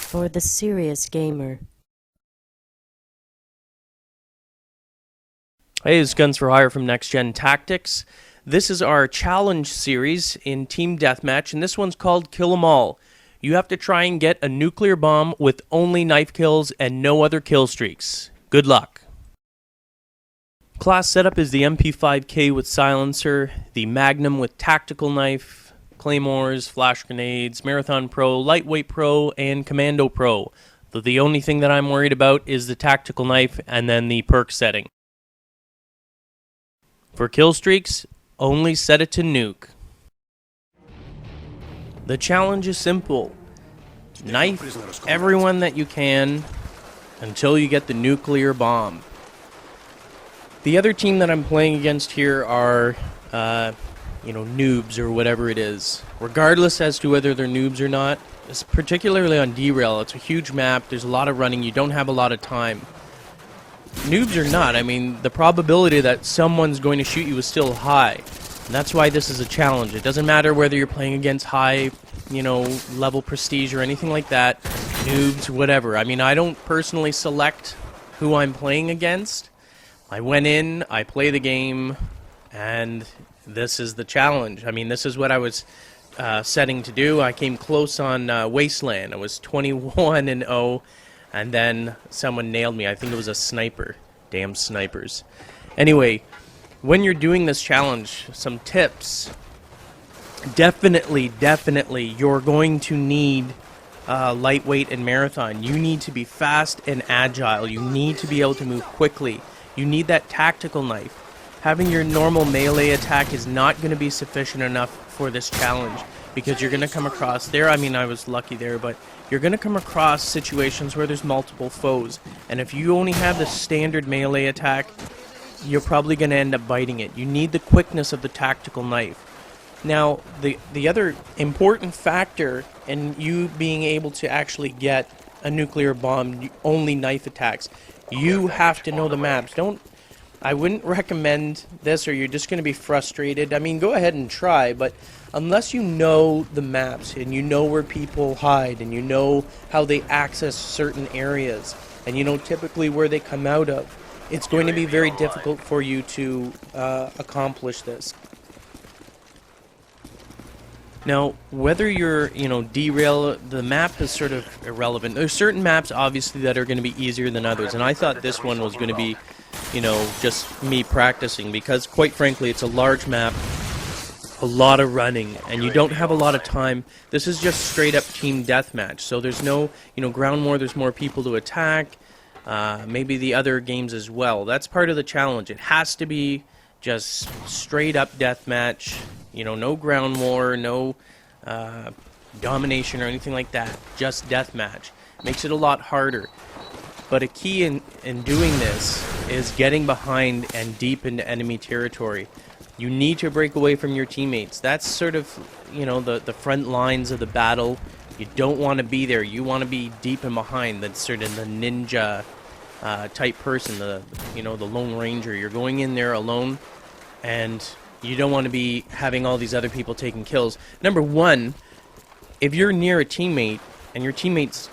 for the serious gamer. Hey, it's Guns for Hire from Next Gen Tactics. This is our challenge series in Team Deathmatch, and this one's called Kill 'Em All. You have to try and get a nuclear bomb with only knife kills and no other kill streaks. Good luck. Class setup is the MP5K with silencer, the Magnum with tactical knife, claymores, flash grenades, Marathon Pro, Lightweight Pro, and Commando Pro. Though the only thing that I'm worried about is the tactical knife and then the perk setting. For kill streaks, only set it to nuke. The challenge is simple. Knife everyone that you can until you get the nuclear bomb. The other team that I'm playing against here are, noobs or whatever it is. Regardless as to whether they're noobs or not, particularly on Derail, it's a huge map, there's a lot of running, you don't have a lot of time. Noobs or not, I mean, the probability that someone's going to shoot you is still high. And that's why this is a challenge. It doesn't matter whether you're playing against high, level prestige or anything like that. Noobs, whatever. I mean, I don't personally select who I'm playing against. I went in, I play the game, and this is the challenge. I mean, this is what I was setting to do. I came close on Wasteland. I was 21-0. And then someone nailed me. I think it was a sniper. Damn snipers. Anyway, when you're doing this challenge, some tips. Definitely, you're going to need lightweight and marathon. You need to be fast and agile. You need to be able to move quickly. You need that tactical knife. Having your normal melee attack is not going to be sufficient enough for this challenge. Because you're going to come across there, I mean, I was lucky there, but you're going to come across situations where there's multiple foes. And if you only have the standard melee attack, you're probably going to end up biting it. You need the quickness of the tactical knife. Now, the other important factor in you being able to actually get a nuclear bomb, only knife attacks, you have to know the maps. I wouldn't recommend this or you're just going to be frustrated. I mean, go ahead and try, but unless you know the maps and you know where people hide and you know how they access certain areas and you know typically where they come out of, it's going to be very difficult for you to accomplish this. Now, whether you're, Derail, the map is sort of irrelevant. There's certain maps, obviously, that are going to be easier than others, and I thought this one was going to be, just me practicing, because, quite frankly, it's a large map, a lot of running, and you don't have a lot of time. This is just straight-up team deathmatch, so there's no, ground war, there's more people to attack, maybe the other games as well. That's part of the challenge. It has to be just straight-up deathmatch. No ground war, no domination or anything like that. Just deathmatch. Makes it a lot harder. But a key in doing this is getting behind and deep into enemy territory. You need to break away from your teammates. That's sort of, the front lines of the battle. You don't want to be there. You want to be deep and behind. That's sort of the ninja type person, the Lone Ranger. You're going in there alone, and you don't want to be having all these other people taking kills. Number one, if you're near a teammate and your teammate's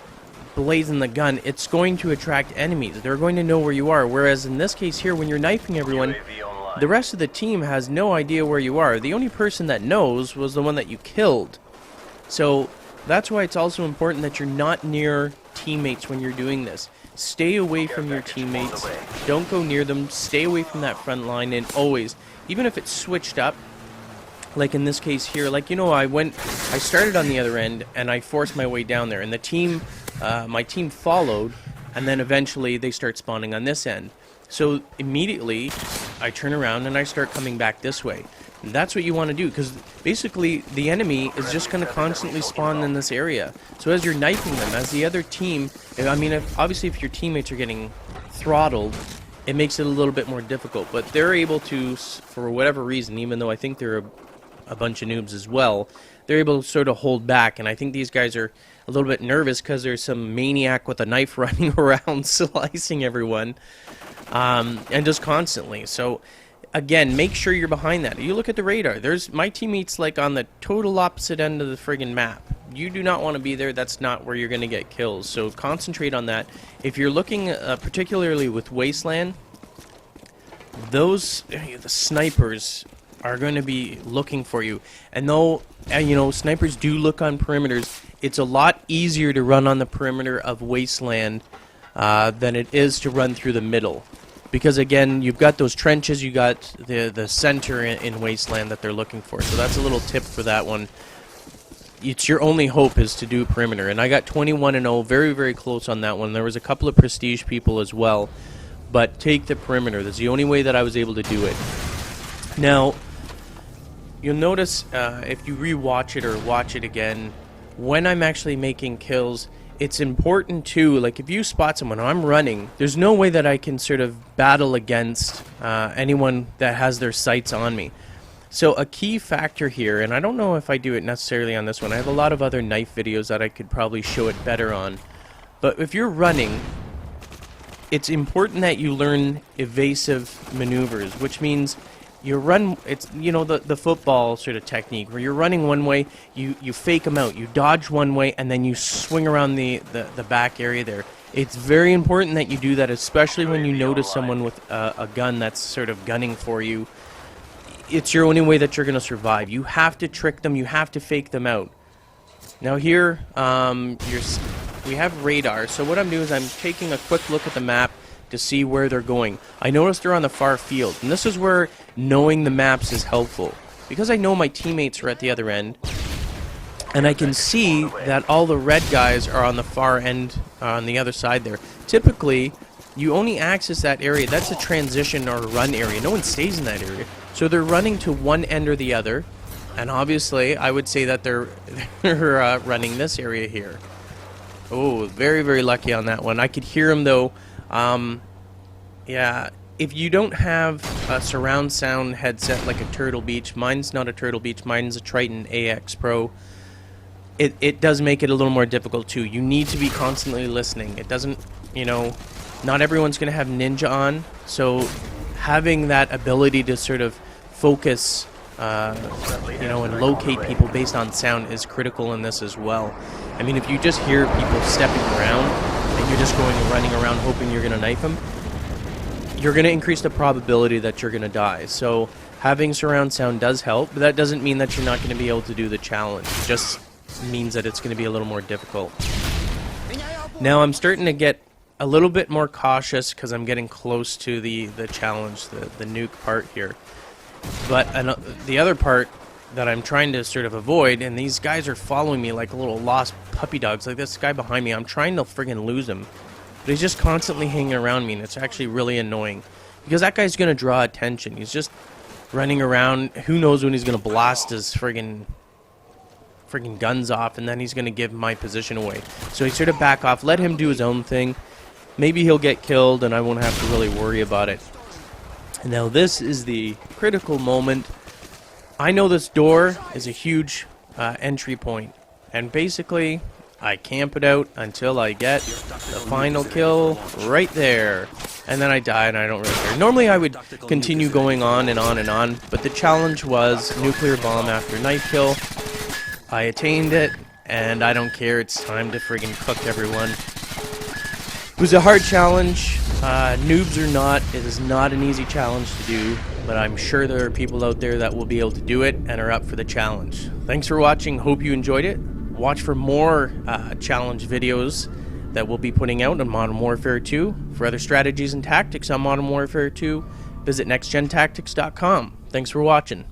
blazing the gun, it's going to attract enemies. They're going to know where you are. Whereas in this case here, when you're knifing everyone, the rest of the team has no idea where you are. The only person that knows was the one that you killed. So that's why it's also important that you're not near teammates when you're doing this. Stay away from your teammates. Don't go near them. Stay away from that front line, and always, even if it's switched up, like in this case here, I started on the other end and I forced my way down there, and the team, my team followed, and then eventually they start spawning on this end. So immediately I turn around and I start coming back this way. And that's what you want to do, because basically the enemy is just going to constantly spawn in this area. So as you're knifing them, as the other team, obviously if your teammates are getting throttled, it makes it a little bit more difficult. But they're able to, for whatever reason, even though I think they're a bunch of noobs as well, they're able to sort of hold back. And I think these guys are a little bit nervous because there's some maniac with a knife running around slicing everyone, and just constantly. So again, make sure you're behind that. You look at the radar. There's my teammates like on the total opposite end of the friggin' map. you do not want to be there. That's not where you're going to get kills. So concentrate on that. If you're looking, particularly with Wasteland, the snipers are going to be looking for you. And though, snipers do look on perimeters, it's a lot easier to run on the perimeter of Wasteland than it is to run through the middle. Because again, you've got those trenches, you got the center in Wasteland that they're looking for. So that's a little tip for that one. It's your only hope is to do perimeter. And I got 21-0, very, very close on that one. There was a couple of prestige people as well. But take the perimeter. That's the only way that I was able to do it. Now, you'll notice if you rewatch it or watch it again, when I'm actually making kills, it's important too, like if you spot someone, I'm running, there's no way that I can sort of battle against anyone that has their sights on me. So a key factor here, and I don't know if I do it necessarily on this one, I have a lot of other knife videos that I could probably show it better on, but if you're running, it's important that you learn evasive maneuvers, which means you run, it's, the football sort of technique, where you're running one way, you fake them out, you dodge one way, and then you swing around the back area there. It's very important that you do that, especially when you notice someone with a gun that's sort of gunning for you. It's your only way that you're going to survive. You have to trick them, you have to fake them out. Now here, we have radar, so what I'm doing is I'm taking a quick look at the map to see where they're going. I noticed they're on the far field, and this is where knowing the maps is helpful. Because I know my teammates are at the other end, and I can see that all the red guys are on the far end, on the other side there. Typically, you only access that area, that's a transition or a run area. No one stays in that area. So they're running to one end or the other, and obviously I would say that they're running this area here. Oh, very, very lucky on that one. I could hear them though. Yeah, if you don't have a surround sound headset like a Turtle Beach, mine's not a Turtle Beach, mine's a Triton AX Pro, it does make it a little more difficult too. You need to be constantly listening. It doesn't, not everyone's going to have Ninja on, so having that ability to sort of focus, and locate people based on sound is critical in this as well. I mean, if you just hear people stepping around, and you're just going and running around hoping you're going to knife them, you're going to increase the probability that you're going to die. So having surround sound does help, but that doesn't mean that you're not going to be able to do the challenge. It just means that it's going to be a little more difficult. Now I'm starting to get a little bit more cautious because I'm getting close to the challenge, the nuke part here. But the other part that I'm trying to sort of avoid, and these guys are following me like little lost puppy dogs, like this guy behind me, I'm trying to friggin' lose him. But he's just constantly hanging around me, and it's actually really annoying. Because that guy's going to draw attention. He's just running around. Who knows when he's going to blast his friggin' guns off, and then he's going to give my position away. So he sort of back off, let him do his own thing. Maybe he'll get killed, and I won't have to really worry about it. And now this is the critical moment. I know this door is a huge entry point, and basically I camp it out until I get the final kill right there, and then I die and I don't really care. Normally I would continue going on and on and on, but the challenge was nuclear bomb after knife kill. I attained it, and I don't care, it's time to friggin' cook everyone. It was a hard challenge, noobs or not, it is not an easy challenge to do, but I'm sure there are people out there that will be able to do it and are up for the challenge. Thanks for watching, hope you enjoyed it. Watch for more challenge videos that we'll be putting out on Modern Warfare 2. For other strategies and tactics on Modern Warfare 2, visit nextgentactics.com. Thanks for watching.